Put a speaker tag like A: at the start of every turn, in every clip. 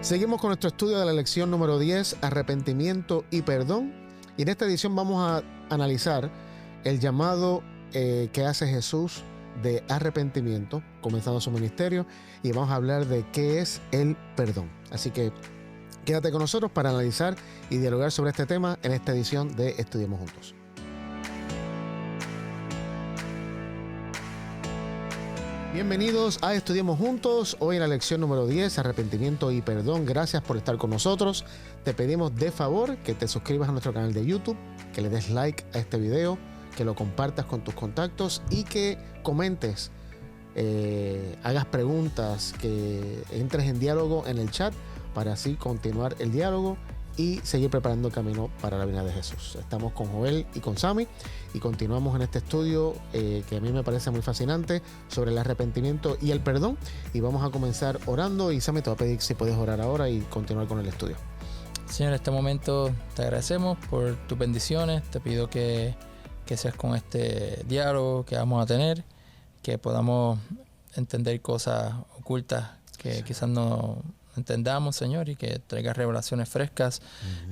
A: Seguimos con nuestro estudio de la lección número 10, arrepentimiento y perdón. Y en esta edición vamos a analizar el llamado que hace Jesús de arrepentimiento, comenzando su ministerio, y vamos a hablar de qué es el perdón. Así que quédate con nosotros para analizar y dialogar sobre este tema en esta edición de Estudiemos Juntos. Bienvenidos a Estudiemos Juntos, hoy en la lección número 10, arrepentimiento y perdón. Gracias por estar con nosotros. Te pedimos de favor que te suscribas a nuestro canal de YouTube, que le des like a este video, que lo compartas con tus contactos y que comentes, hagas preguntas, que entres en diálogo en el chat para así continuar el diálogo y seguir preparando el camino para la venida de Jesús. Estamos con Joel y con Sammy y continuamos en este estudio que a mí me parece muy fascinante sobre el arrepentimiento y el perdón, y vamos a comenzar orando. Y Sammy, te voy a pedir si puedes orar ahora y continuar con el estudio.
B: Señor, en este momento te agradecemos por tus bendiciones. Te pido que seas con este diálogo que vamos a tener, que podamos entender cosas ocultas que quizás no entendamos, Señor, y que traigas revelaciones frescas,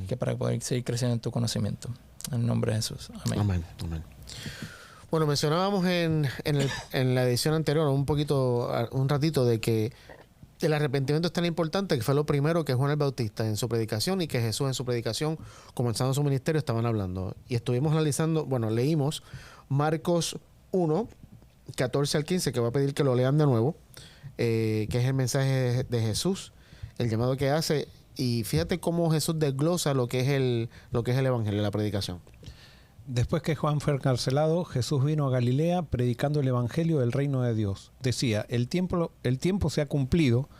B: y que para poder seguir creciendo en tu conocimiento. En el nombre de Jesús. Amén.
A: Amén. Amén. Bueno, mencionábamos en la edición anterior un ratito de que el arrepentimiento es tan importante, que fue lo primero que Juan el Bautista en su predicación y que Jesús en su predicación, comenzando su ministerio, estaban hablando. Y estuvimos analizando, leímos Marcos 1, 14 al 15, que voy a pedir que lo lean de nuevo, que es el mensaje de Jesús, el llamado que hace. Y fíjate cómo Jesús desglosa lo que es el evangelio, la predicación.
C: Después que Juan fue encarcelado, Jesús vino a Galilea predicando el evangelio del reino de Dios. Decía: el tiempo se ha cumplido,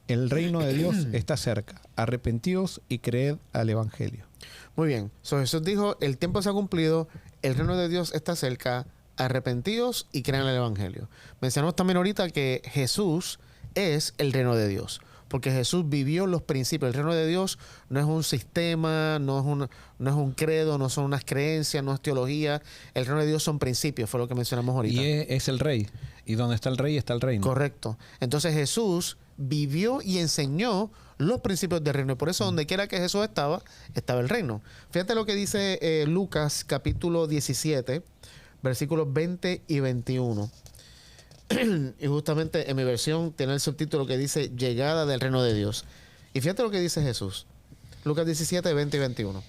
C: el reino de Dios está cerca. Arrepentíos y creed al evangelio.
A: Muy bien. Jesús dijo: el tiempo se ha cumplido, el reino de Dios está cerca. Arrepentíos y crean el evangelio. Mencionamos también ahorita que Jesús es el reino de Dios, porque Jesús vivió los principios. El reino de Dios no es un sistema, no es un credo, no son unas creencias, no es teología. El reino de Dios son principios, fue lo que mencionamos ahorita.
C: Y es el rey. Y donde está el rey está el reino.
A: Correcto. Entonces Jesús vivió y enseñó los principios del reino. Y por eso donde quiera que Jesús estaba el reino. Fíjate lo que dice Lucas capítulo 17, versículos 20 y 21. Y justamente en mi versión tiene el subtítulo que dice llegada del reino de Dios. Y fíjate lo que dice Jesús. Lucas 17, 20 y 21.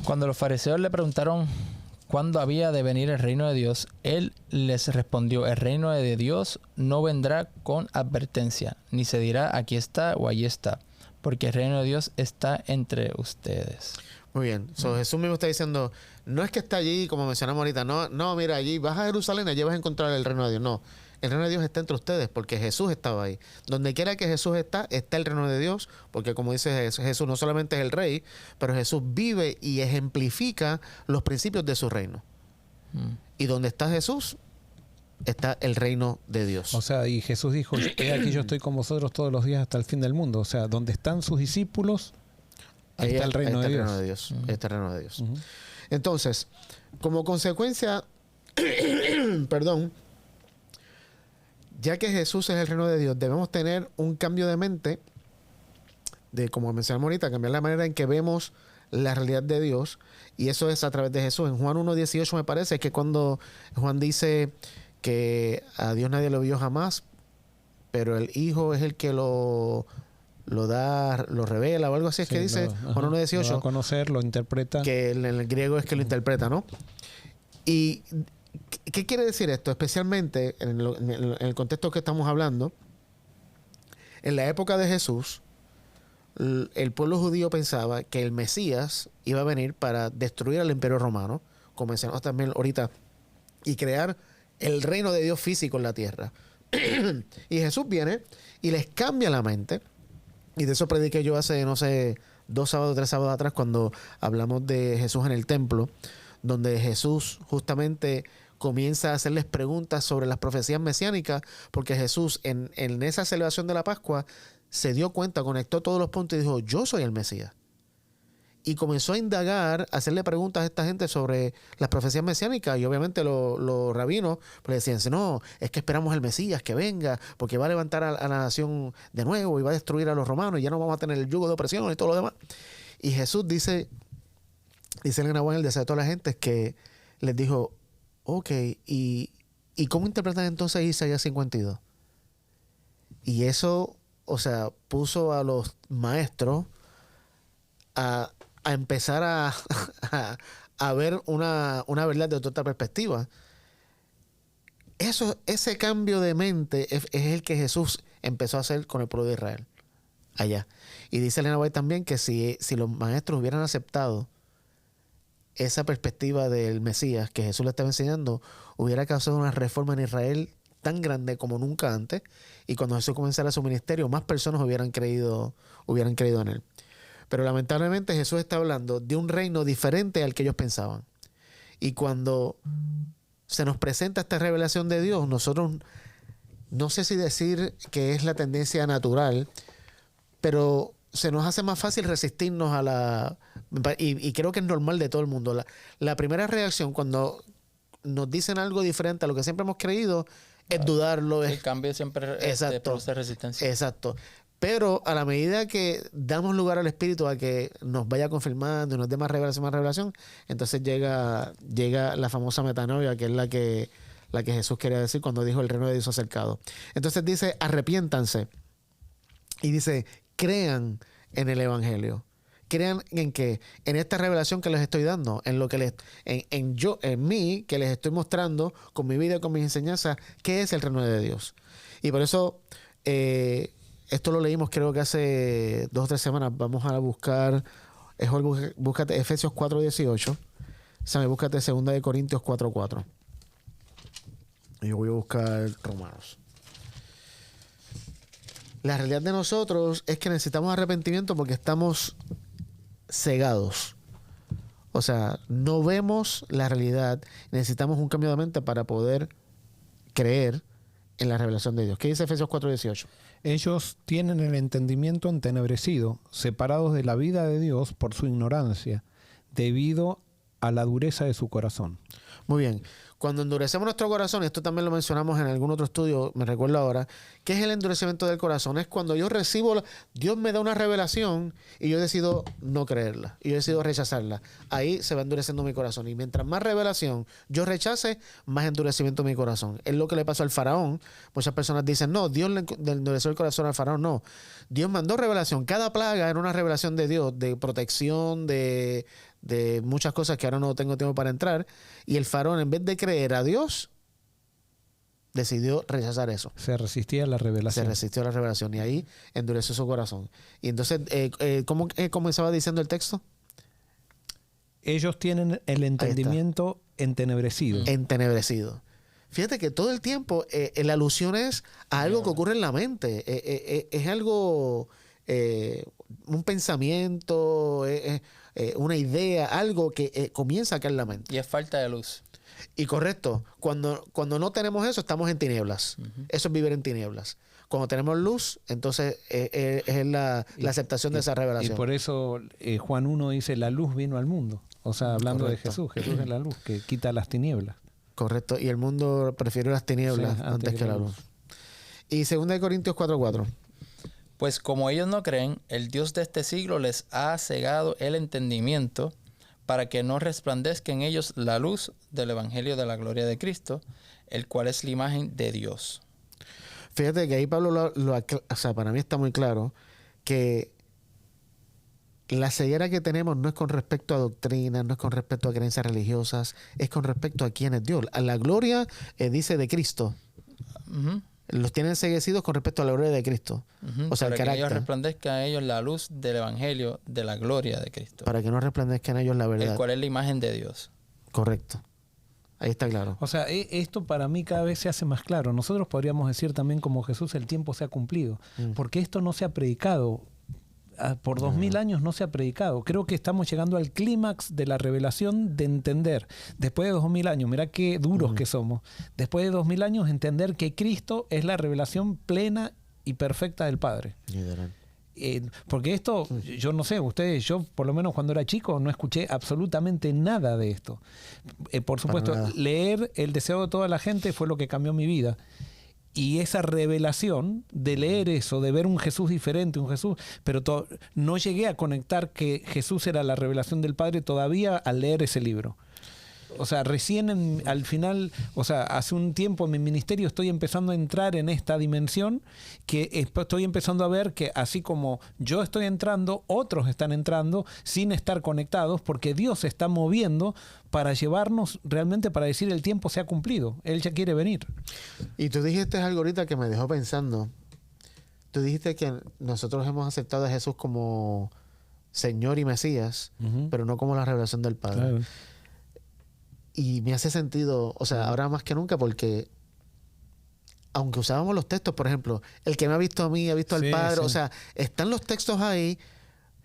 B: Cuando los fariseos le preguntaron cuándo había de venir el reino de Dios, él les respondió: el reino de Dios no vendrá con advertencia, ni se dirá aquí está o allí está, porque el reino de Dios está entre ustedes.
A: Muy bien. Jesús mismo está diciendo, no es que está allí, como mencionamos ahorita, no, mira, allí vas a Jerusalén, allí vas a encontrar el reino de Dios. No, el reino de Dios está entre ustedes, porque Jesús estaba ahí. Donde quiera que Jesús está el reino de Dios, porque como dice Jesús, no solamente es el rey, pero Jesús vive y ejemplifica los principios de su reino. Y donde está Jesús, está el reino de Dios.
C: O sea, y Jesús dijo: he aquí yo estoy con vosotros todos los días hasta el fin del mundo. O sea, donde están sus discípulos, ahí está el reino de Dios.
A: Este reino de Dios. Entonces, como consecuencia, perdón, ya que Jesús es el reino de Dios, debemos tener un cambio de mente, de, como mencionamos ahorita, cambiar la manera en que vemos la realidad de Dios, y eso es a través de Jesús. En Juan 1:18 me parece que cuando Juan dice que a Dios nadie lo vio jamás, pero el Hijo es el que lo da, lo revela o algo así, es que dice Juan 1:18.
C: Lo va a conocer, lo interpreta.
A: Que en el griego es que lo interpreta, ¿no? Y ¿qué quiere decir esto? Especialmente en el contexto que estamos hablando, en la época de Jesús, el pueblo judío pensaba que el Mesías iba a venir para destruir al imperio romano, como mencionamos también ahorita, y crear el reino de Dios físico en la tierra. Y Jesús viene y les cambia la mente. Y de eso prediqué yo hace, 2 sábados, 3 sábados atrás, cuando hablamos de Jesús en el templo, donde Jesús justamente comienza a hacerles preguntas sobre las profecías mesiánicas, porque Jesús en esa celebración de la Pascua se dio cuenta, conectó todos los puntos y dijo: yo soy el Mesías. y comenzó a indagar, a hacerle preguntas a esta gente sobre las profecías mesiánicas. Y obviamente los rabinos pues decían, no, es que esperamos al Mesías que venga, porque va a levantar a la nación de nuevo y va a destruir a los romanos y ya no vamos a tener el yugo de opresión y todo lo demás. Y Jesús dice Elena White, el deseo de toda la gente, es que les dijo, ok, ¿y cómo interpretan entonces Isaías 52? Y eso, o sea, puso a los maestros a empezar a ver una verdad de otra perspectiva. Ese cambio de mente es el que Jesús empezó a hacer con el pueblo de Israel allá. Y dice Elena White también que si los maestros hubieran aceptado esa perspectiva del Mesías que Jesús le estaba enseñando, hubiera causado una reforma en Israel tan grande como nunca antes, y cuando Jesús comenzara su ministerio, más personas hubieran creído en él. Pero lamentablemente Jesús está hablando de un reino diferente al que ellos pensaban. Y cuando se nos presenta esta revelación de Dios, nosotros, no sé si decir que es la tendencia natural, pero se nos hace más fácil resistirnos a la... Y creo que es normal de todo el mundo. La primera reacción cuando nos dicen algo diferente a lo que siempre hemos creído es dudarlo.
B: El cambio siempre produce resistencia.
A: Exacto. Pero a la medida que damos lugar al Espíritu a que nos vaya confirmando y nos dé más revelación, entonces llega la famosa metanoia, que es la que Jesús quería decir cuando dijo el reino de Dios acercado. Entonces dice, arrepiéntanse. Y dice, crean en el Evangelio. Crean en que, en esta revelación que les estoy dando, en lo que en mí, que les estoy mostrando con mi vida y con mis enseñanzas, qué es el reino de Dios. Y por eso, esto lo leímos creo que hace 2 o 3 semanas. Vamos a buscar, búscate Efesios 4:18. Búscate 2 Corintios 4:4. Y yo voy a buscar Romanos. La realidad de nosotros es que necesitamos arrepentimiento porque estamos cegados. O sea, no vemos la realidad. Necesitamos un cambio de mente para poder creer en la revelación de Dios. ¿Qué dice Efesios 4:18?
C: Ellos tienen el entendimiento entenebrecido, separados de la vida de Dios por su ignorancia, debido a la dureza de su corazón.
A: Muy bien. Cuando endurecemos nuestro corazón, esto también lo mencionamos en algún otro estudio, me recuerdo ahora, ¿qué es el endurecimiento del corazón? Es cuando yo recibo, Dios me da una revelación y yo decido no creerla, y yo decido rechazarla. Ahí se va endureciendo mi corazón. Y mientras más revelación yo rechace, más endurecimiento mi corazón. Es lo que le pasó al faraón. Muchas personas dicen, no, Dios le endureció el corazón al faraón. No, Dios mandó revelación. Cada plaga era una revelación de Dios, de protección, de muchas cosas que ahora no tengo tiempo para entrar. Y el faraón, en vez de creer a Dios, decidió rechazar eso.
C: Se resistía a la revelación.
A: Se resistió a la revelación y ahí endureció su corazón. Y entonces, ¿cómo comenzaba diciendo el texto?
C: Ellos tienen el entendimiento entenebrecido.
A: Entenebrecido. Fíjate que todo el tiempo la alusión es a algo que ocurre en la mente. Es algo, un pensamiento, una idea, algo que comienza acá en la mente.
B: Y es falta de luz.
A: Y correcto, cuando no tenemos eso, estamos en tinieblas. Eso es vivir en tinieblas. Cuando tenemos luz, entonces es la aceptación de esa revelación.
C: Y por eso Juan 1 dice, la luz vino al mundo. O sea, hablando
A: Correcto.
C: de Jesús. Jesús es la luz que quita las tinieblas.
A: Correcto, y el mundo prefirió las tinieblas antes que la luz. Y 2 Corintios 4:4.
B: Pues como ellos no creen, el Dios de este siglo les ha cegado el entendimiento para que no resplandezca en ellos la luz del Evangelio de la gloria de Cristo, el cual es la imagen de Dios.
A: Fíjate que ahí Pablo o sea, para mí está muy claro que la ceguera que tenemos no es con respecto a doctrinas, no es con respecto a creencias religiosas, es con respecto a quién es Dios. A la gloria, dice, de Cristo.
B: Uh-huh.
A: Los tienen enceguecidos con respecto a la gloria de Cristo.
B: Uh-huh.
A: O sea,
B: para
A: el
B: que ellos
A: carácter.
B: resplandezca a ellos la luz del Evangelio de la gloria de Cristo.
A: Para que no resplandezca en ellos la verdad.
B: El cual es la imagen de Dios.
A: Correcto. Ahí está claro.
C: O sea, esto para mí cada vez se hace más claro. Nosotros podríamos decir también como Jesús, el tiempo se ha cumplido. Porque esto no se ha predicado. Por 2000 años no se ha predicado. Creo que estamos llegando al clímax de la revelación de entender. Después de 2000 años, mirá qué duros que somos. Después de 2000 años, entender que Cristo es la revelación plena y perfecta del Padre. Porque esto, yo no sé, ustedes, yo por lo menos cuando era chico no escuché absolutamente nada de esto. Por supuesto, leer El deseo de toda la gente fue lo que cambió mi vida. Y esa revelación de leer eso, de ver un Jesús diferente, un Jesús, pero no llegué a conectar que Jesús era la revelación del Padre todavía al leer ese libro. O sea, recién al final, o sea, hace un tiempo en mi ministerio estoy empezando a entrar en esta dimensión que estoy empezando a ver que así como yo estoy entrando, otros están entrando sin estar conectados porque Dios se está moviendo para llevarnos realmente para decir el tiempo se ha cumplido. Él ya quiere venir.
A: Y tú dijiste algo ahorita que me dejó pensando. Tú dijiste que nosotros hemos aceptado a Jesús como Señor y Mesías, pero no como la revelación del Padre.
C: Claro.
A: Y me hace sentido, o sea, ahora más que nunca, porque aunque usábamos los textos, por ejemplo, el que me ha visto a mí, ha visto al Padre, o sea, están los textos ahí,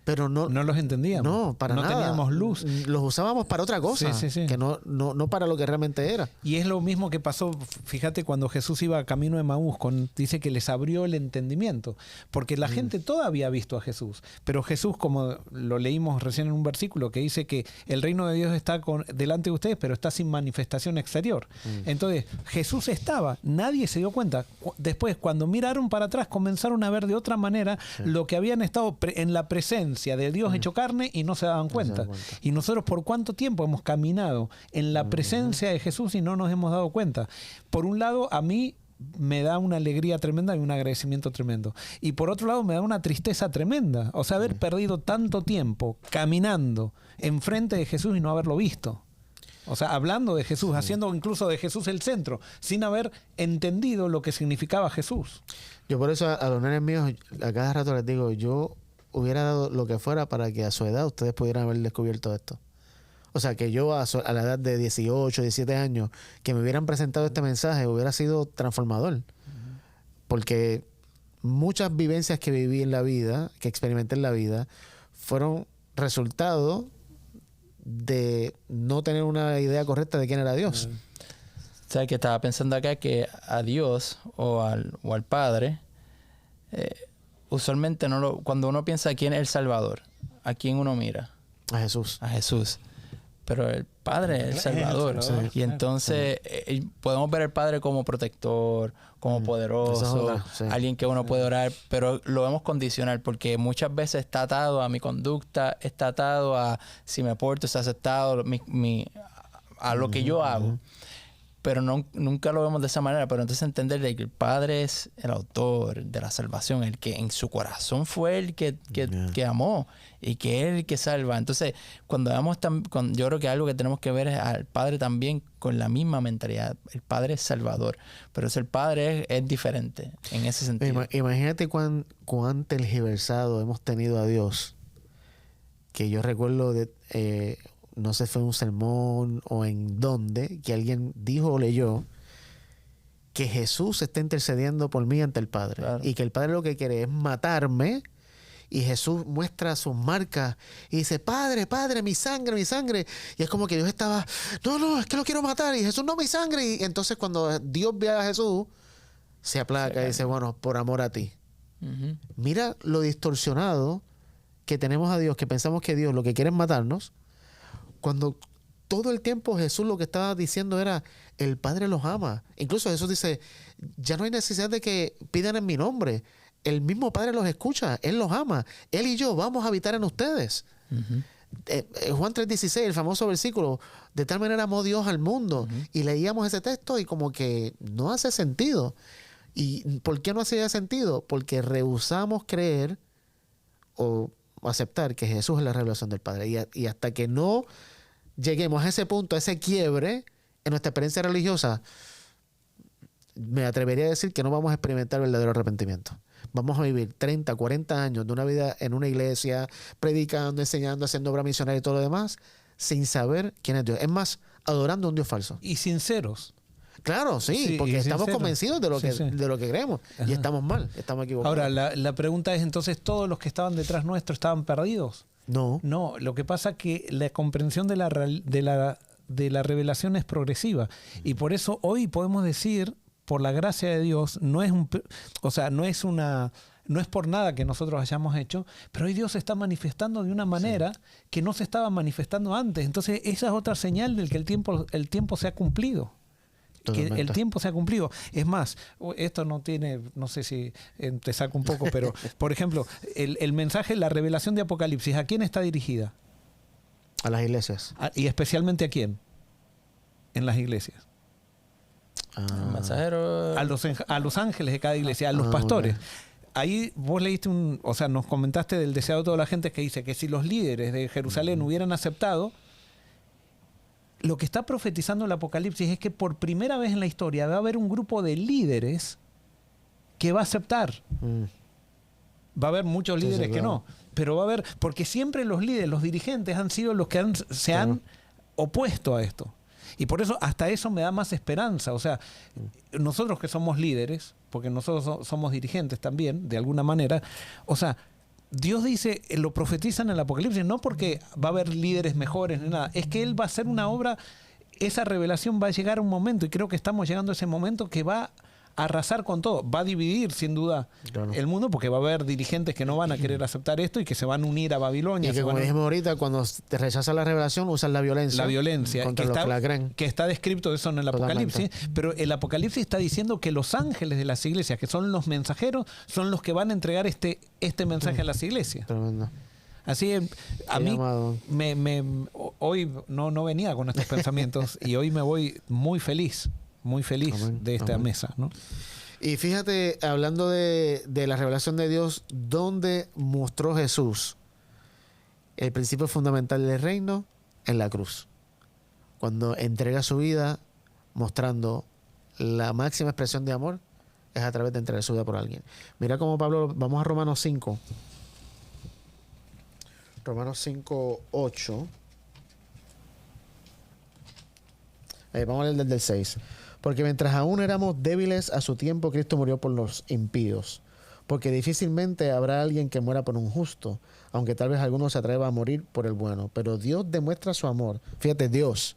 A: pero no
C: los entendíamos.
A: No, para nada.
C: No teníamos luz.
A: Los usábamos para otra cosa, que no para lo que realmente era.
C: Y es lo mismo que pasó, fíjate, cuando Jesús iba camino de Emaús, dice que les abrió el entendimiento, porque la gente toda había visto a Jesús, pero Jesús, como lo leímos recién en un versículo, que dice que el reino de Dios está delante de ustedes, pero está sin manifestación exterior. Entonces, Jesús estaba, nadie se dio cuenta. Después, cuando miraron para atrás, comenzaron a ver de otra manera lo que habían estado en la presencia de Dios hecho carne y no se daban cuenta. Y nosotros por cuánto tiempo hemos caminado en la presencia de Jesús y no nos hemos dado cuenta. Por un lado, a mí me da una alegría tremenda y un agradecimiento tremendo. Y por otro lado, me da una tristeza tremenda. O sea, haber perdido tanto tiempo caminando enfrente de Jesús y no haberlo visto. O sea, hablando de Jesús, haciendo incluso de Jesús el centro, sin haber entendido lo que significaba Jesús.
A: Yo por eso a los nenes míos, a cada rato les digo, yo hubiera dado lo que fuera para que a su edad ustedes pudieran haber descubierto esto. O sea, que yo a la edad de 18, 17 años, que me hubieran presentado este mensaje, hubiera sido transformador. Porque muchas vivencias que viví en la vida, que experimenté en la vida, fueron resultado de no tener una idea correcta de quién era Dios.
B: ¿Sabes que estaba pensando acá? Que a Dios o al Padre, usualmente cuando uno piensa quién es el Salvador, ¿a quién uno mira?
A: A Jesús.
B: A Jesús. Pero el Padre es el Salvador. Y entonces podemos ver al Padre como protector, como poderoso, alguien que uno puede orar, pero lo vemos condicional porque muchas veces está atado a mi conducta, está atado a si me porto, está aceptado a lo que yo hago. Pero nunca lo vemos de esa manera. Pero entonces entender que el Padre es el autor de la salvación, el que en su corazón fue el que amó y que es el que salva. Entonces, cuando vemos yo creo que algo que tenemos que ver es al Padre también con la misma mentalidad. El Padre es salvador, pero el Padre es diferente en ese sentido.
A: Imagínate cuán tergiversado hemos tenido a Dios. Que yo recuerdo no sé si fue un sermón o en dónde, que alguien dijo o leyó que Jesús está intercediendo por mí ante el Padre. Claro. Y que el Padre lo que quiere es matarme. Y Jesús muestra sus marcas y dice, Padre, mi sangre, mi sangre. Y es como que Dios estaba, no, es que lo quiero matar. Y Jesús, no, mi sangre. Y entonces cuando Dios ve a Jesús, se aplaca y dice, bueno, por amor a ti. Mira lo distorsionado que tenemos a Dios, que pensamos que Dios lo que quiere es matarnos. Cuando todo el tiempo Jesús lo que estaba diciendo era, el Padre los ama. Incluso Jesús dice, ya no hay necesidad de que pidan en mi nombre. El mismo Padre los escucha, Él los ama. Él y yo vamos a habitar en ustedes. Juan 3:16, el famoso versículo, de tal manera amó Dios al mundo. Y leíamos ese texto y como que no hace sentido. ¿Y por qué no hacía sentido? Porque rehusamos creer o aceptar que Jesús es la revelación del Padre. Y hasta que no lleguemos a ese punto, a ese quiebre en nuestra experiencia religiosa, me atrevería a decir que no vamos a experimentar verdadero arrepentimiento. Vamos a vivir 30, 40 años de una vida en una iglesia, predicando, enseñando, haciendo obra misionera y todo lo demás, sin saber quién es Dios. Es más, adorando a un Dios falso.
C: Y sinceros.
A: Claro, sí, porque estamos convencidos de lo que creemos. Ajá. Y estamos mal, estamos equivocados.
C: Ahora, la pregunta es entonces, ¿todos los que estaban detrás nuestro estaban perdidos?
A: No.
C: No, lo que pasa es que la comprensión de la revelación es progresiva. Y por eso hoy podemos decir, por la gracia de Dios, no es no es por nada que nosotros hayamos hecho, pero hoy Dios se está manifestando de una manera que no se estaba manifestando antes. Entonces, esa es otra señal de que el tiempo se ha cumplido.
A: Totalmente.
C: Que el tiempo se ha cumplido. Es más, esto no sé si te saco un poco, pero, por ejemplo, el mensaje, la revelación de Apocalipsis, ¿a quién está dirigida?
A: A las iglesias.
C: Y especialmente ¿a quién? En las iglesias.
B: El mensajero.
C: A los ángeles de cada iglesia, a los pastores. Ahí vos leíste nos comentaste del deseo de toda la gente que dice que si los líderes de Jerusalén hubieran aceptado, lo que está profetizando el Apocalipsis es que por primera vez en la historia va a haber un grupo de líderes que va a aceptar. Va a haber muchos líderes que no, pero va a haber, porque siempre los líderes, los dirigentes han sido los que se han opuesto a esto. Y por eso, hasta eso me da más esperanza. O sea, nosotros que somos líderes, porque nosotros somos dirigentes también, de alguna manera, o sea, Dios dice, lo profetiza en el Apocalipsis, no porque va a haber líderes mejores ni nada, es que Él va a hacer una obra, esa revelación va a llegar a un momento, y creo que estamos llegando a ese momento que va a arrasar con todo, va a dividir sin duda el mundo, porque va a haber dirigentes que no van a querer aceptar esto y que se van a unir a Babilonia.
A: Y que como dijimos ahorita, cuando te rechazas la revelación, usan la violencia.
C: La violencia,
A: contra los que la creen.
C: Que está descrito eso en el Apocalipsis, pero el Apocalipsis está diciendo que los ángeles de las iglesias, que son los mensajeros, son los que van a entregar este mensaje a las iglesias.
A: Tremendo.
C: Así, a mí, hoy no venía con estos pensamientos y hoy me voy muy feliz de esta mesa, ¿no?
A: Y fíjate, hablando de la revelación de Dios, ¿dónde mostró Jesús el principio fundamental del reino? En la cruz. Cuando entrega su vida, mostrando la máxima expresión de amor, es a través de entregar su vida por alguien. Mira cómo Pablo, vamos a Romanos 5. Romanos 5, 8. Vamos a leer desde el 6. Porque mientras aún éramos débiles a su tiempo, Cristo murió por los impíos. Porque difícilmente habrá alguien que muera por un justo, aunque tal vez alguno se atreva a morir por el bueno. Pero Dios demuestra su amor. Fíjate, Dios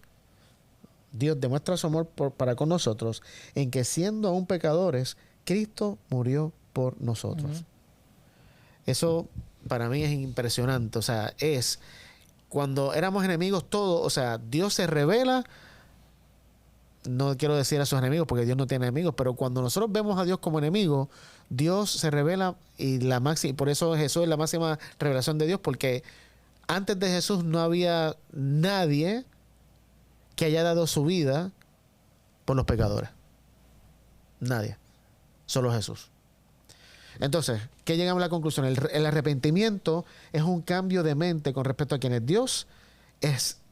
A: demuestra su amor para con nosotros, en que siendo aún pecadores, Cristo murió por nosotros. Eso para mí es impresionante. O sea, es cuando éramos enemigos todos, o sea, Dios se revela. No quiero decir a sus enemigos porque Dios no tiene enemigos, pero cuando nosotros vemos a Dios como enemigo, Dios se revela y por eso Jesús es la máxima revelación de Dios, porque antes de Jesús no había nadie que haya dado su vida por los pecadores. Nadie. Solo Jesús. Entonces, ¿qué llegamos a la conclusión? El arrepentimiento es un cambio de mente con respecto a quién es Dios.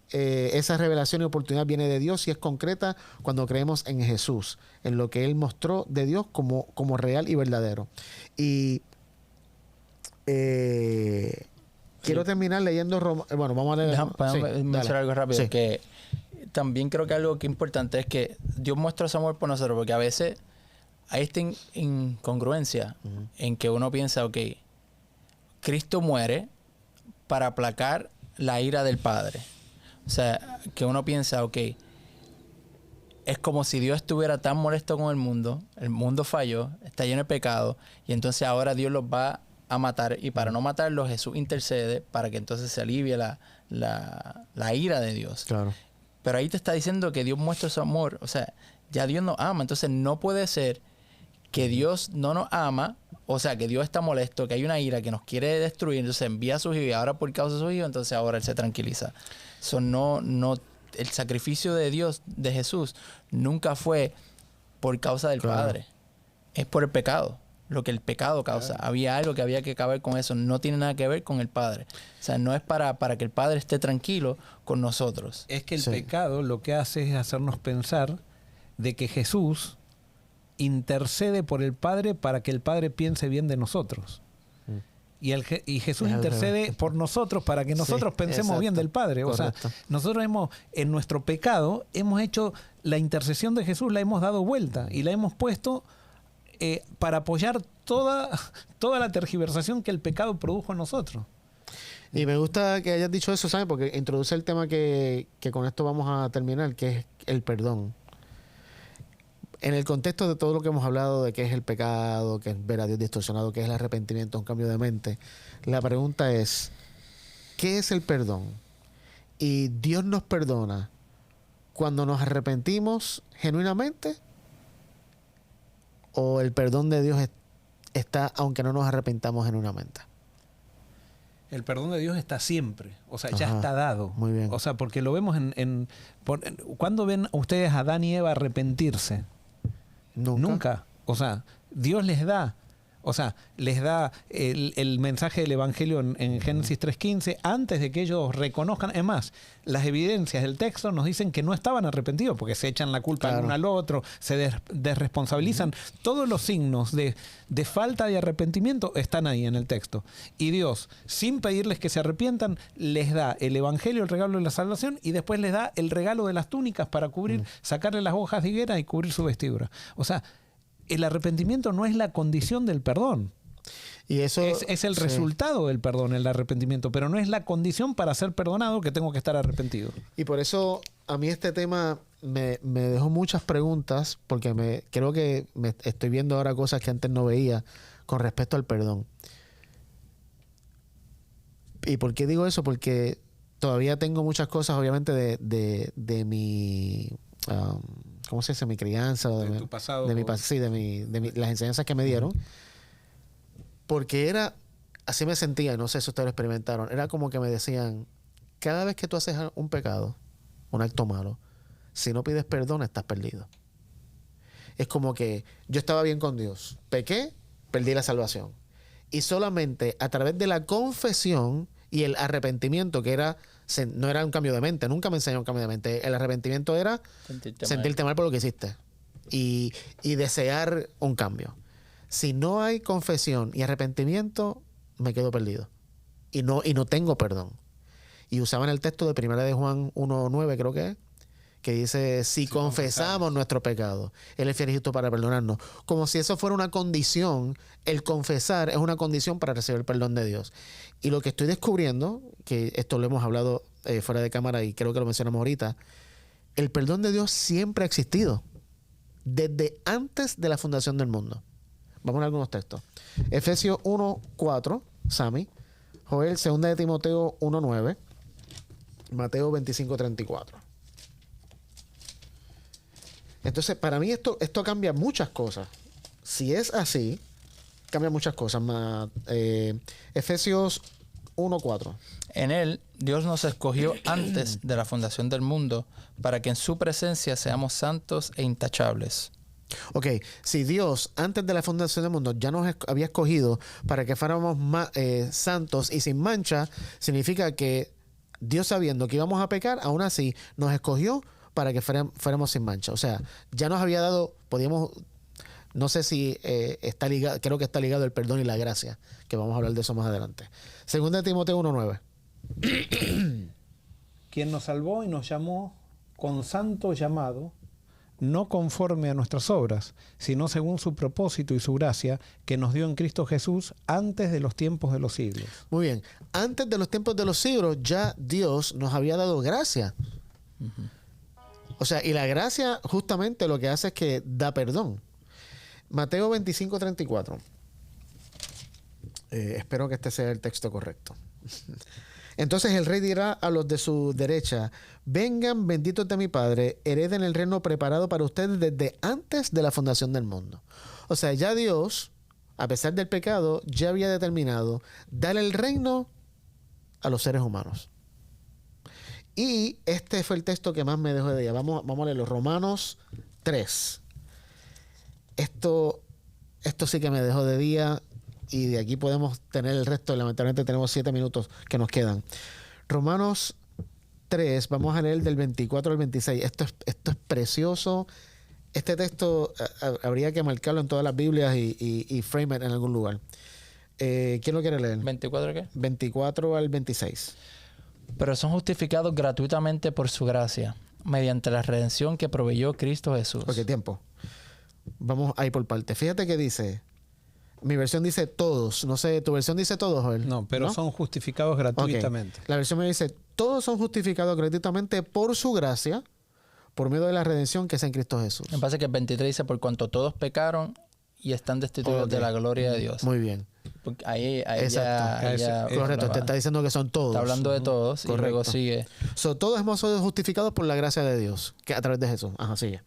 A: Esa revelación y oportunidad viene de Dios y es concreta cuando creemos en Jesús, en lo que Él mostró de Dios como real y verdadero. Y quiero terminar leyendo bueno, vamos a leer.
B: Déjame mencionar algo rápido.
A: Sí.
B: Que también creo que algo que es importante es que Dios muestra su amor por nosotros, porque a veces hay esta incongruencia en que uno piensa, ok, Cristo muere para aplacar la ira del Padre. O sea, que uno piensa, ok, es como si Dios estuviera tan molesto con el mundo falló, está lleno de pecado, y entonces ahora Dios los va a matar, y para no matarlos Jesús intercede para que entonces se alivie la ira de Dios.
A: Claro.
B: Pero ahí te está diciendo que Dios muestra su amor, o sea, ya Dios nos ama, entonces no puede ser que Dios no nos ama, o sea, que Dios está molesto, que hay una ira que nos quiere destruir, entonces envía a sus hijos y ahora por causa de sus hijos, entonces ahora Él se tranquiliza. Eso no, el sacrificio de Dios, de Jesús, nunca fue por causa del Padre. Es por el pecado, lo que el pecado causa. Había algo que había que acabar con eso. No tiene nada que ver con el Padre. O sea, no es para que el Padre esté tranquilo con nosotros.
C: Es que el pecado lo que hace es hacernos pensar de que Jesús intercede por el Padre para que el Padre piense bien de nosotros. Y Jesús intercede por nosotros para que nosotros pensemos bien del Padre. O sea, nosotros en nuestro pecado, hemos hecho la intercesión de Jesús, la hemos dado vuelta y la hemos puesto para apoyar toda la tergiversación que el pecado produjo en nosotros.
A: Y me gusta que hayas dicho eso, ¿sabes? Porque introduce el tema que con esto vamos a terminar, que es el perdón. En el contexto de todo lo que hemos hablado de qué es el pecado, qué es ver a Dios distorsionado, qué es el arrepentimiento, un cambio de mente, la pregunta es, ¿qué es el perdón? Y Dios nos perdona cuando nos arrepentimos genuinamente, o el perdón de Dios está aunque no nos arrepentamos genuinamente.
C: El perdón de Dios está siempre, o sea, ya
A: Ajá,
C: está dado.
A: muy bien.
C: O sea, porque lo vemos ¿cuándo ven ustedes a Adán y Eva arrepentirse? Nunca. O sea, Dios les da el mensaje del Evangelio en Génesis 3.15 antes de que ellos reconozcan. Es más, las evidencias del texto nos dicen que no estaban arrepentidos porque se echan la culpa el uno al otro, se desresponsabilizan. Todos los signos de falta de arrepentimiento están ahí en el texto. Y Dios, sin pedirles que se arrepientan, les da el Evangelio, el regalo de la salvación, y después les da el regalo de las túnicas para cubrir, sacarle las hojas de higuera y cubrir su vestidura. O sea, el arrepentimiento no es la condición del perdón.
A: Y eso
C: es el resultado del perdón, el arrepentimiento, pero no es la condición para ser perdonado que tengo que estar arrepentido.
A: Y por eso a mí este tema me dejó muchas preguntas, porque creo que me estoy viendo ahora cosas que antes no veía con respecto al perdón. ¿Y por qué digo eso? Porque todavía tengo muchas cosas, obviamente, de mi... ¿cómo se dice? Mi crianza.
C: De tu pasado.
A: Sí, las enseñanzas que me dieron. Porque así me sentía, no sé si ustedes lo experimentaron, era como que me decían, cada vez que tú haces un pecado, un acto malo, si no pides perdón, estás perdido. Es como que yo estaba bien con Dios, pequé, perdí la salvación. Y solamente a través de la confesión y el arrepentimiento, que no era un cambio de mente, nunca me enseñó un cambio de mente. El arrepentimiento era sentirte mal por lo que hiciste y desear un cambio. Si no hay confesión y arrepentimiento, me quedo perdido. Y no tengo perdón. Y usaban el texto de 1 de Juan 1:9, creo que dice, si confesamos nuestro pecado, Él es fiel y justo para perdonarnos. Como si eso fuera una condición, el confesar es una condición para recibir el perdón de Dios. Y lo que estoy descubriendo, que esto lo hemos hablado fuera de cámara y creo que lo mencionamos ahorita, el perdón de Dios siempre ha existido, desde antes de la fundación del mundo. Vamos a algunos textos. Efesios 1:4, Sammy. Joel, 2 de Timoteo 1:9. Mateo 25:34. Entonces, para mí esto cambia muchas cosas. Si es así, cambia muchas cosas. Efesios 1:4.
B: En él, Dios nos escogió antes de la fundación del mundo para que en su presencia seamos santos e intachables.
A: Ok, si Dios antes de la fundación del mundo ya nos había escogido para que fuéramos santos y sin mancha, significa que Dios, sabiendo que íbamos a pecar, aún así nos escogió para que fuéramos sin mancha. O sea, ya nos había dado, no sé si está ligado, creo que está ligado el perdón y la gracia, que vamos a hablar de eso más adelante. 2 de Timoteo 1:9.
C: Quien nos salvó y nos llamó con santo llamado, no conforme a nuestras obras, sino según su propósito y su gracia, que nos dio en Cristo Jesús antes de los tiempos de los siglos.
A: Muy bien. Antes de los tiempos de los siglos, ya Dios nos había dado gracia. Uh-huh. O sea, y la gracia justamente lo que hace es que da perdón. Mateo 25:34. Espero que este sea el texto correcto. Entonces el rey dirá a los de su derecha, vengan benditos de mi Padre, hereden el reino preparado para ustedes desde antes de la fundación del mundo. O sea, ya Dios, a pesar del pecado, ya había determinado dar el reino a los seres humanos. Y este fue el texto que más me dejó de ella. Vamos a leer los Romanos 3. Esto sí que me dejó de día. Y de aquí podemos tener el resto. Lamentablemente tenemos 7 minutos que nos quedan. Romanos 3, vamos a leer del 24 al 26. Esto es precioso. Este texto habría que marcarlo en todas las Biblias y frame it en algún lugar. ¿Quién lo quiere leer?
B: ¿24 qué?
A: 24 al 26.
B: Pero son justificados gratuitamente por su gracia, mediante la redención que proveyó Cristo Jesús.
A: Ok, tiempo. Vamos ahí por parte. Fíjate que dice... Mi versión dice todos. No sé, ¿tu versión dice todos, Joel?
C: No, pero ¿no? Son justificados gratuitamente.
A: Okay. La versión me dice, todos son justificados gratuitamente por su gracia, por medio de la redención que es en Cristo Jesús.
B: Me pasa que el 23 dice, por cuanto todos pecaron y están destituidos de la gloria de Dios.
A: Muy bien.
B: Porque ahí
A: Exacto.
B: ya
A: Correcto, te está diciendo que son todos.
B: Está hablando de todos.
A: Correcto.
B: Y luego sigue.
A: Todos hemos sido justificados por la gracia de Dios, que a través de Jesús. Ajá, sigue.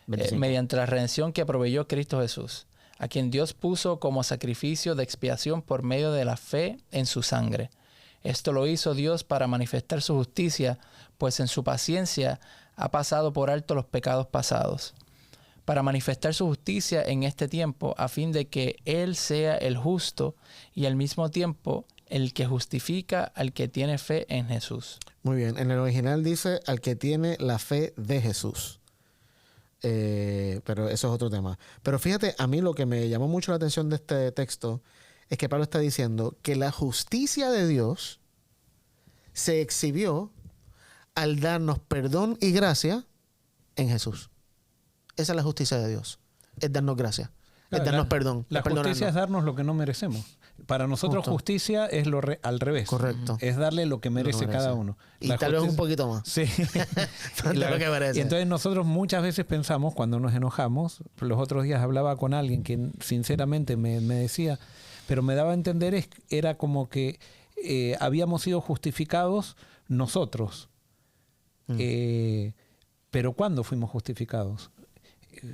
A: 25.
B: Mediante la redención que proveyó Cristo Jesús, a quien Dios puso como sacrificio de expiación por medio de la fe en su sangre. Esto lo hizo Dios para manifestar su justicia, pues en su paciencia ha pasado por alto los pecados pasados, para manifestar su justicia en este tiempo, a fin de que Él sea el justo y al mismo tiempo el que justifica al que tiene fe en Jesús.
A: Muy bien. En el original dice al que tiene la fe de Jesús. Pero eso es otro tema. Pero fíjate, a mí lo que me llamó mucho la atención de este texto es que Pablo está diciendo que la justicia de Dios se exhibió al darnos perdón y gracia en Jesús. Esa es la justicia de Dios. Es darnos gracia.
C: Claro,
A: es darnos perdón.
C: La justicia es darnos lo que no merecemos. Para nosotros
A: Justo.
C: justicia es al revés.
A: Correcto.
C: Es darle lo que merece cada uno.
A: Y
C: La
A: tal vez un
C: justicia-
A: poquito más.
C: Sí.
A: De lo que merece.
C: Y entonces nosotros muchas veces pensamos, cuando nos enojamos, los otros días hablaba con alguien que sinceramente me decía, pero me daba a entender, era como que habíamos sido justificados nosotros. Pero ¿cuándo fuimos justificados?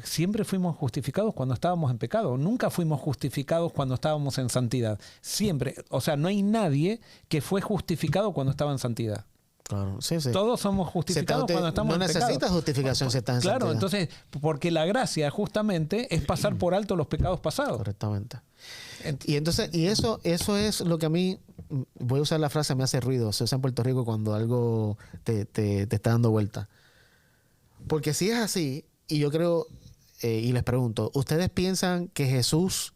C: Siempre fuimos justificados cuando estábamos en pecado. Nunca fuimos justificados cuando estábamos en santidad. Siempre. O sea, no hay nadie que fue justificado cuando estaba en santidad.
A: Claro, sí, sí.
C: Todos somos justificados cuando estamos
A: no
C: en pecado.
A: necesitas justificación si estás en
C: Claro,
A: santidad.
C: entonces, porque la gracia justamente es pasar por alto los pecados pasados.
A: Correctamente. Y entonces, y eso es lo que a mí, voy a usar la frase, me hace ruido. Se usa en Puerto Rico cuando algo te está dando vuelta. Porque si es así, y yo creo, y les pregunto, ¿ustedes piensan que Jesús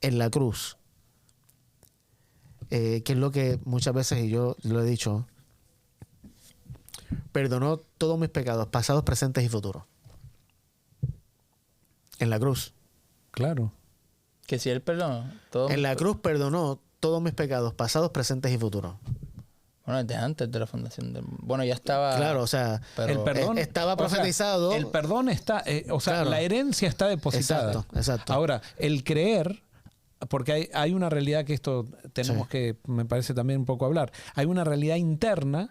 A: en la cruz, que es lo que muchas veces, y yo lo he dicho, perdonó todos mis pecados, pasados, presentes y futuros? En la cruz.
C: Claro.
B: Que si Él perdonó todo.
A: En la cruz perdonó todos mis pecados, pasados, presentes y futuros.
B: Bueno, desde antes de la fundación del... Bueno, ya estaba...
A: Claro, o sea,
B: Pero-
C: El perdón
A: estaba
C: o sea,
A: profetizado.
C: el perdón está, o sea,
A: Claro.
C: la herencia está depositada.
A: Exacto, exacto.
C: Ahora, el creer, porque hay una realidad que esto tenemos
A: Sí.
C: que, me parece también un poco hablar. Hay una realidad interna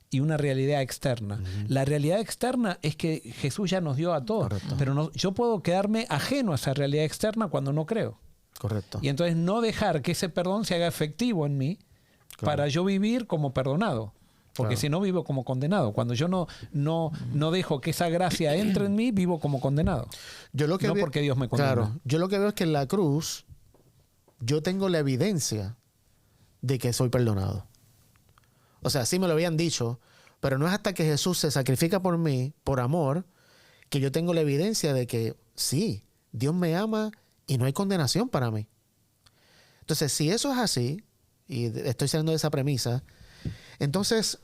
C: y una realidad externa. La realidad externa es que Jesús ya nos dio a todos,
A: Correcto.
C: pero yo puedo quedarme ajeno a esa realidad externa cuando no creo.
A: Correcto.
C: Y entonces no dejar que ese perdón se haga efectivo en mí para yo vivir como perdonado. Porque
A: Claro.
C: si no, vivo como condenado. Cuando yo no dejo que esa gracia entre en mí, vivo como condenado.
A: Yo lo que
C: no
A: veo-
C: porque Dios me condena.
A: Claro, yo lo que veo es que en la cruz yo tengo la evidencia de que soy perdonado. O sea, sí me lo habían dicho, pero no es hasta que Jesús se sacrifica por mí, por amor, que yo tengo la evidencia de que sí, Dios me ama y no hay condenación para mí. Entonces, si eso es así, y estoy saliendo de esa premisa, entonces,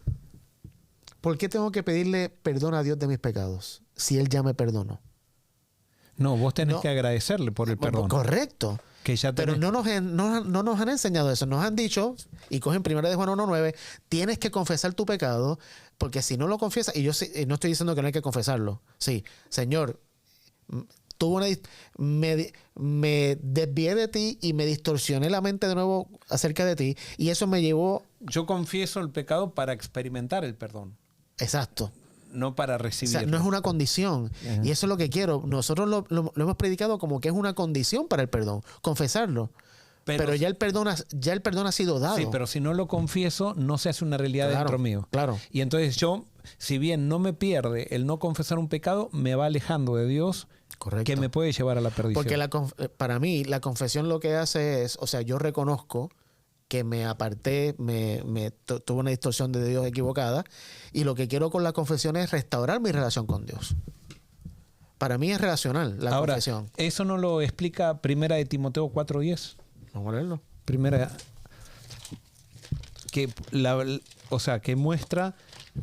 A: ¿por qué tengo que pedirle perdón a Dios de mis pecados si Él ya me perdonó?
C: No, vos tenés
A: No.
C: que agradecerle por el perdón.
A: Correcto.
C: Que ya
A: Pero
C: tenés-
A: no nos han enseñado eso. Nos han dicho, y cogen 1 de Juan 1:9, tienes que confesar tu pecado, porque si no lo confiesas, y yo no estoy diciendo que no hay que confesarlo. Sí, Señor, me desvié de ti y me distorsioné la mente de nuevo acerca de ti, y eso me llevó...
C: Yo confieso el pecado para experimentar el perdón,
A: Exacto.
C: no para
A: O
C: recibirlo.
A: sea, no es una condición.
C: Ajá.
A: Y eso es lo que quiero. Nosotros lo hemos predicado como que es una condición para el perdón. Confesarlo. Pero ya el perdón ha sido dado.
C: Sí, pero si no lo confieso, no se hace una realidad
A: Claro,
C: dentro mío.
A: claro.
C: Y entonces yo, si bien no me pierde el no confesar un pecado, me va alejando de Dios,
A: Correcto.
C: que me puede llevar a la perdición.
A: Porque para mí la confesión lo que hace es, o sea, yo reconozco que me aparté, tuve una distorsión de Dios equivocada, y lo que quiero con la confesión es restaurar mi relación con Dios. Para mí es relacional la
C: Ahora,
A: confesión.
C: eso no lo explica Primera de Timoteo 4:10.
A: Vamos a leerlo.
C: Primera que o sea, que muestra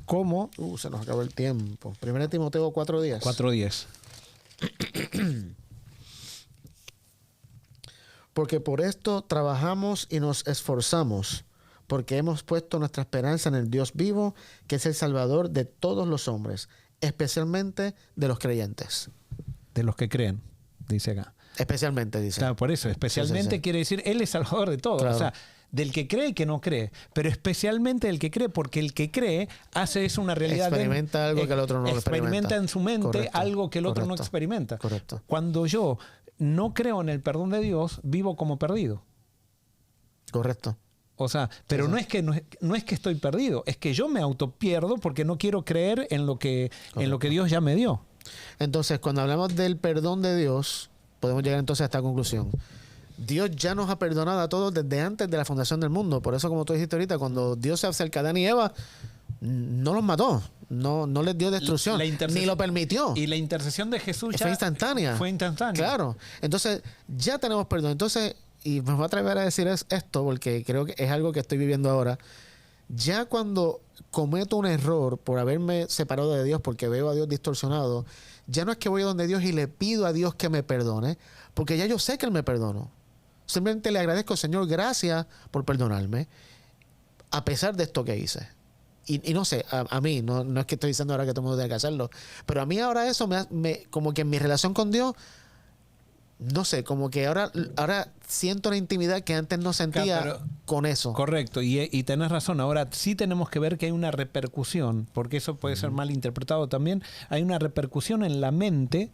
C: cómo
A: Se nos acabó el tiempo. 1 Timoteo 4:10.
C: 4:10.
A: Porque por esto trabajamos y nos esforzamos, porque hemos puesto nuestra esperanza en el Dios vivo, que es el Salvador de todos los hombres. especialmente de los creyentes.
C: De los que creen, dice acá.
A: Especialmente, dice.
C: Claro, por eso, especialmente
A: Sí.
C: quiere decir, Él es salvador de todos.
A: Claro.
C: O sea, del que cree y que no cree, pero especialmente del que cree, porque el que cree hace eso una realidad.
A: Experimenta algo que el otro no experimenta.
C: En su mente
A: Correcto,
C: algo que el otro no
A: correcto,
C: experimenta.
A: correcto.
C: Cuando yo no creo en el perdón de Dios, vivo como perdido.
A: Correcto.
C: O sea, pero no es que estoy perdido, es que yo me autopierdo porque no quiero creer en lo que Dios ya me dio.
A: Entonces, cuando hablamos del perdón de Dios, podemos llegar entonces a esta conclusión. Dios ya nos ha perdonado a todos desde antes de la fundación del mundo. Por eso, como tú dijiste ahorita, cuando Dios se acerca a Adán y Eva, no los mató, no les dio destrucción, ni lo permitió.
C: Y la intercesión de Jesús ya
A: fue instantánea.
C: Fue instantánea.
A: Claro. Entonces, ya tenemos perdón. Entonces, y me voy a atrever a decir esto porque creo que es algo que estoy viviendo ahora. Ya cuando cometo un error por haberme separado de Dios porque veo a Dios distorsionado, ya no es que voy a donde Dios y le pido a Dios que me perdone, porque ya yo sé que Él me perdonó. Simplemente le agradezco, Señor, gracias por perdonarme, a pesar de esto que hice. Y no sé, a mí, no es que estoy diciendo ahora que todo el mundo tiene que hacerlo, pero a mí ahora eso como que en mi relación con Dios, no sé, como que ahora siento una intimidad que antes no sentía
C: Claro,
A: con eso.
C: Correcto, y tenés razón. Ahora sí tenemos que ver que hay una repercusión, porque eso puede ser mal interpretado también. Hay una repercusión en la mente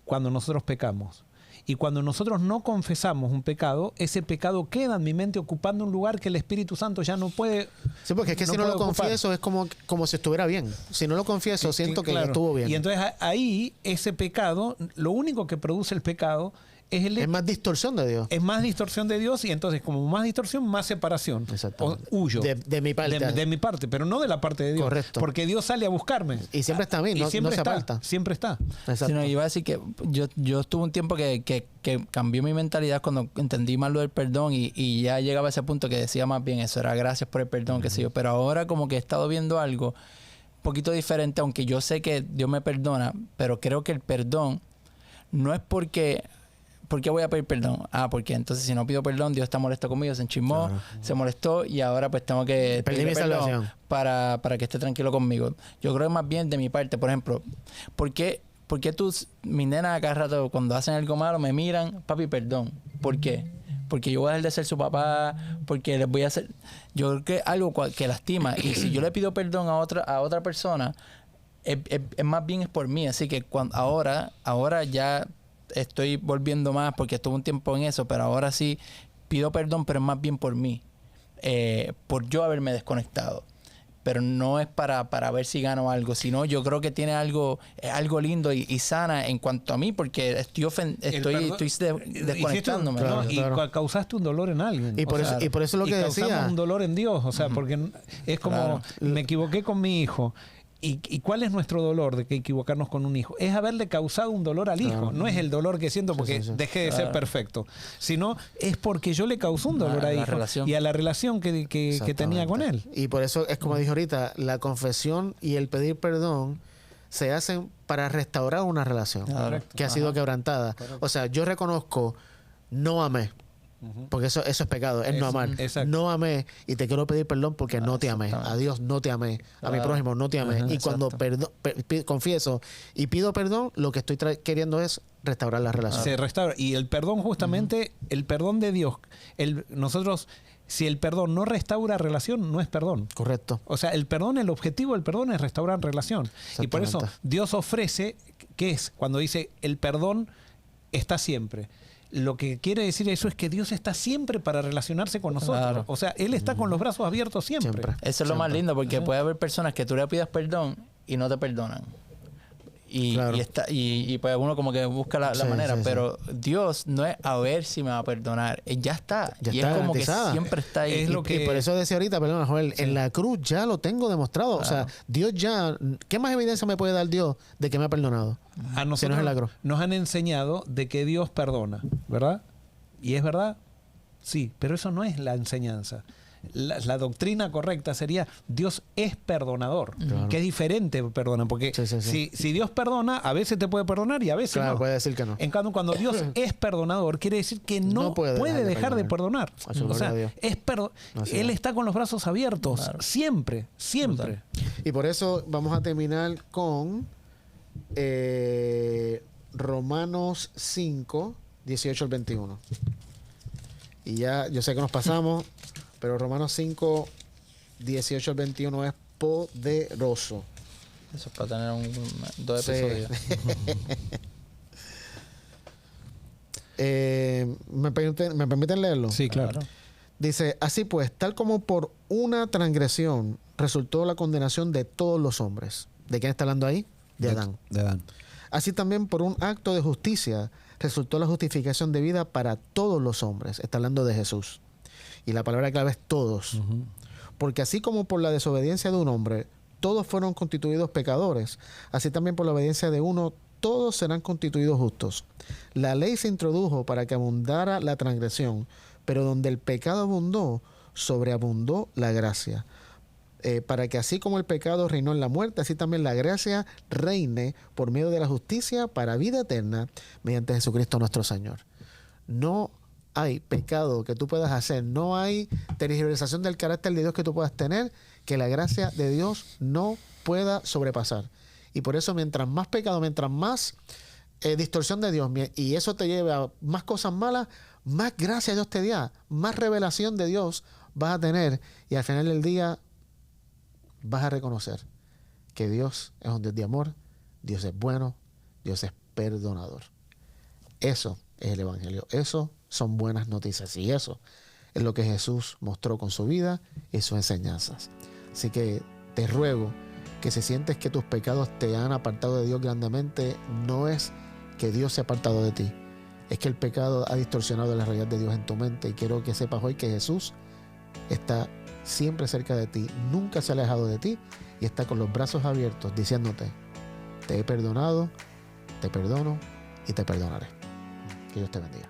C: cuando nosotros pecamos. Y cuando nosotros no confesamos un pecado, ese pecado queda en mi mente ocupando un lugar que el Espíritu Santo ya no puede.
A: Sí, porque es que si no lo
C: puede ocupar.
A: confieso es como si estuviera bien. Si no lo confieso, siento que
C: Claro.
A: estuvo bien.
C: Y entonces ahí ese pecado, lo único que produce el pecado es
A: más distorsión de Dios.
C: es más distorsión de Dios, y entonces como más distorsión, más separación.
A: Exactamente.
C: O huyo.
A: De mi parte.
C: De mi parte, pero no de la parte de Dios.
A: Correcto.
C: Porque Dios sale a buscarme.
A: Y siempre está a mí,
C: Y
A: no
C: siempre
A: se
C: está,
A: aparta.
C: siempre está.
A: Exacto.
B: Sí, no, iba a decir que yo estuve un tiempo que cambió mi mentalidad cuando entendí más lo del perdón y ya llegaba a ese punto que decía más bien eso, era gracias por el perdón, qué sé yo. Pero ahora como que he estado viendo algo un poquito diferente, aunque yo sé que Dios me perdona, pero creo que el perdón no es porque... ¿Por qué voy a pedir perdón? Porque entonces si no pido perdón, Dios está molesto conmigo, se enchismó, se molestó y ahora pues tengo que
A: Perdí
B: pedirle
A: mi
B: perdón
A: salvación.
B: para que esté tranquilo conmigo. Yo creo que más bien de mi parte, por ejemplo, ¿por qué mis nenas a cada rato cuando hacen algo malo me miran, papi, perdón? ¿Por qué? Porque yo voy a dejar de ser su papá, porque les voy a hacer... Yo creo que es algo que lastima, y si yo le pido perdón a otra persona, es más bien es por mí. Así que ahora ya estoy volviendo más porque estuve un tiempo en eso, pero ahora sí pido perdón, pero es más bien por mí, por yo haberme desconectado. Pero no es para ver si gano algo, sino yo creo que tiene algo lindo y sana en cuanto a mí, porque estoy desconectándome.
A: Claro,
C: ¿no?
A: claro.
C: Y causaste un dolor en alguien.
A: Y por
C: O sea,
A: eso es lo que
C: causamos
A: decía.
C: un dolor en Dios, o sea, porque es como,
B: Claro.
C: me equivoqué con mi hijo. ¿Y cuál es nuestro dolor de que equivocarnos con un hijo? Es haberle causado un dolor al hijo.
A: Claro.
C: No es el dolor que siento porque
A: sí.
C: dejé de ser
B: Claro.
C: perfecto, sino es porque yo le causé un dolor
B: A
C: a
B: la
C: hijo
B: relación.
C: y a la relación que tenía con él.
A: Y por eso es como dije ahorita, la confesión y el pedir perdón se hacen para restaurar una relación
B: Claro.
A: que ha sido quebrantada. O sea, yo reconozco, no amé. Porque eso es pecado, es no amar.
C: Exacto.
A: No amé y te quiero pedir perdón porque no te amé. A Dios no te amé. A mi
B: Claro.
A: prójimo no te amé.
B: Ajá,
A: y cuando confieso y pido perdón, lo que estoy queriendo es restaurar la relación.
C: Se restaura. Y el perdón, justamente, el perdón de Dios, nosotros, si el perdón no restaura relación, no es perdón.
A: Correcto.
C: O sea, el objetivo del perdón es restaurar relación. Y por eso
A: Exactamente.
C: Dios ofrece, ¿qué es? Cuando dice el perdón está siempre. Lo que quiere decir eso es que Dios está siempre para relacionarse con nosotros.
B: Claro.
C: O sea, Él está con los brazos abiertos siempre.
A: Siempre.
B: Eso es lo más lindo, porque puede haber personas que tú le pidas perdón y no te perdonan.
A: Claro.
B: Y pues uno como que busca la
A: Sí,
B: manera,
A: sí, sí.
B: pero Dios no es a ver si me va a perdonar, ya está.
A: Ya
B: y
A: está
B: es como
A: garantizada.
B: que siempre está ahí.
C: Es lo
A: Y
C: que-
A: por eso decía ahorita, perdón, Joel, en la cruz ya lo tengo demostrado. O sea, Dios ya... ¿Qué más evidencia me puede dar Dios de que me ha perdonado?
C: A nosotros
A: Si no es en la cruz.
C: nos han enseñado de que Dios perdona, ¿verdad? ¿Y es verdad? Sí, pero eso no es la enseñanza. la doctrina correcta sería Dios es perdonador,
A: Claro.
C: que es diferente perdona, porque
A: Sí.
C: si Dios perdona, a veces te puede perdonar y a veces
A: Claro,
C: no.
A: puede decir que no.
C: En cambio, cuando Dios es perdonador, quiere decir que no puede dejar de perdonar.
A: A su
C: O
A: gloria
C: sea,
A: a Dios. Así
C: Él
A: es.
C: está con los brazos abiertos,
B: Claro.
C: siempre.
A: Y por eso vamos a terminar con Romanos 5, 18 al 21. Y ya, yo sé que nos pasamos, pero Romanos 5, 18 al 21 es poderoso.
B: Eso es para tener dos
A: Sí.
B: episodios.
A: ¿Me permiten leerlo?
C: Sí, claro.
A: Dice, así pues, tal como por una transgresión resultó la condenación de todos los hombres. ¿De quién está hablando ahí? De Adán.
C: De Adán.
A: Así también por un acto de justicia resultó la justificación de vida para todos los hombres. Está hablando de Jesús. Y la palabra clave es todos.
C: Ujú.
A: Porque así como por la desobediencia de un hombre todos fueron constituidos pecadores, así también por la obediencia de uno todos serán constituidos justos. La ley se introdujo para que abundara la transgresión, pero donde el pecado abundó, sobreabundó la gracia. Para que así como el pecado reinó en la muerte, así también la gracia reine por medio de la justicia para vida eterna mediante Jesucristo nuestro Señor. No hay pecado que tú puedas hacer, no hay tergiversación del carácter de Dios que tú puedas tener, que la gracia de Dios no pueda sobrepasar. Y por eso mientras más pecado, mientras más distorsión de Dios, y eso te lleva a más cosas malas, más gracia Dios te da, más revelación de Dios vas a tener, y al final del día vas a reconocer que Dios es un Dios de amor, Dios es bueno, Dios es perdonador. Eso es el Evangelio. Eso son buenas noticias. Y eso es lo que Jesús mostró con su vida y sus enseñanzas. Así que te ruego que si sientes que tus pecados te han apartado de Dios grandemente, no es que Dios se ha apartado de ti. Es que el pecado ha distorsionado la realidad de Dios en tu mente. Y quiero que sepas hoy que Jesús está siempre cerca de ti, nunca se ha alejado de ti y está con los brazos abiertos diciéndote, te he perdonado, te perdono y te perdonaré. Que Dios te bendiga.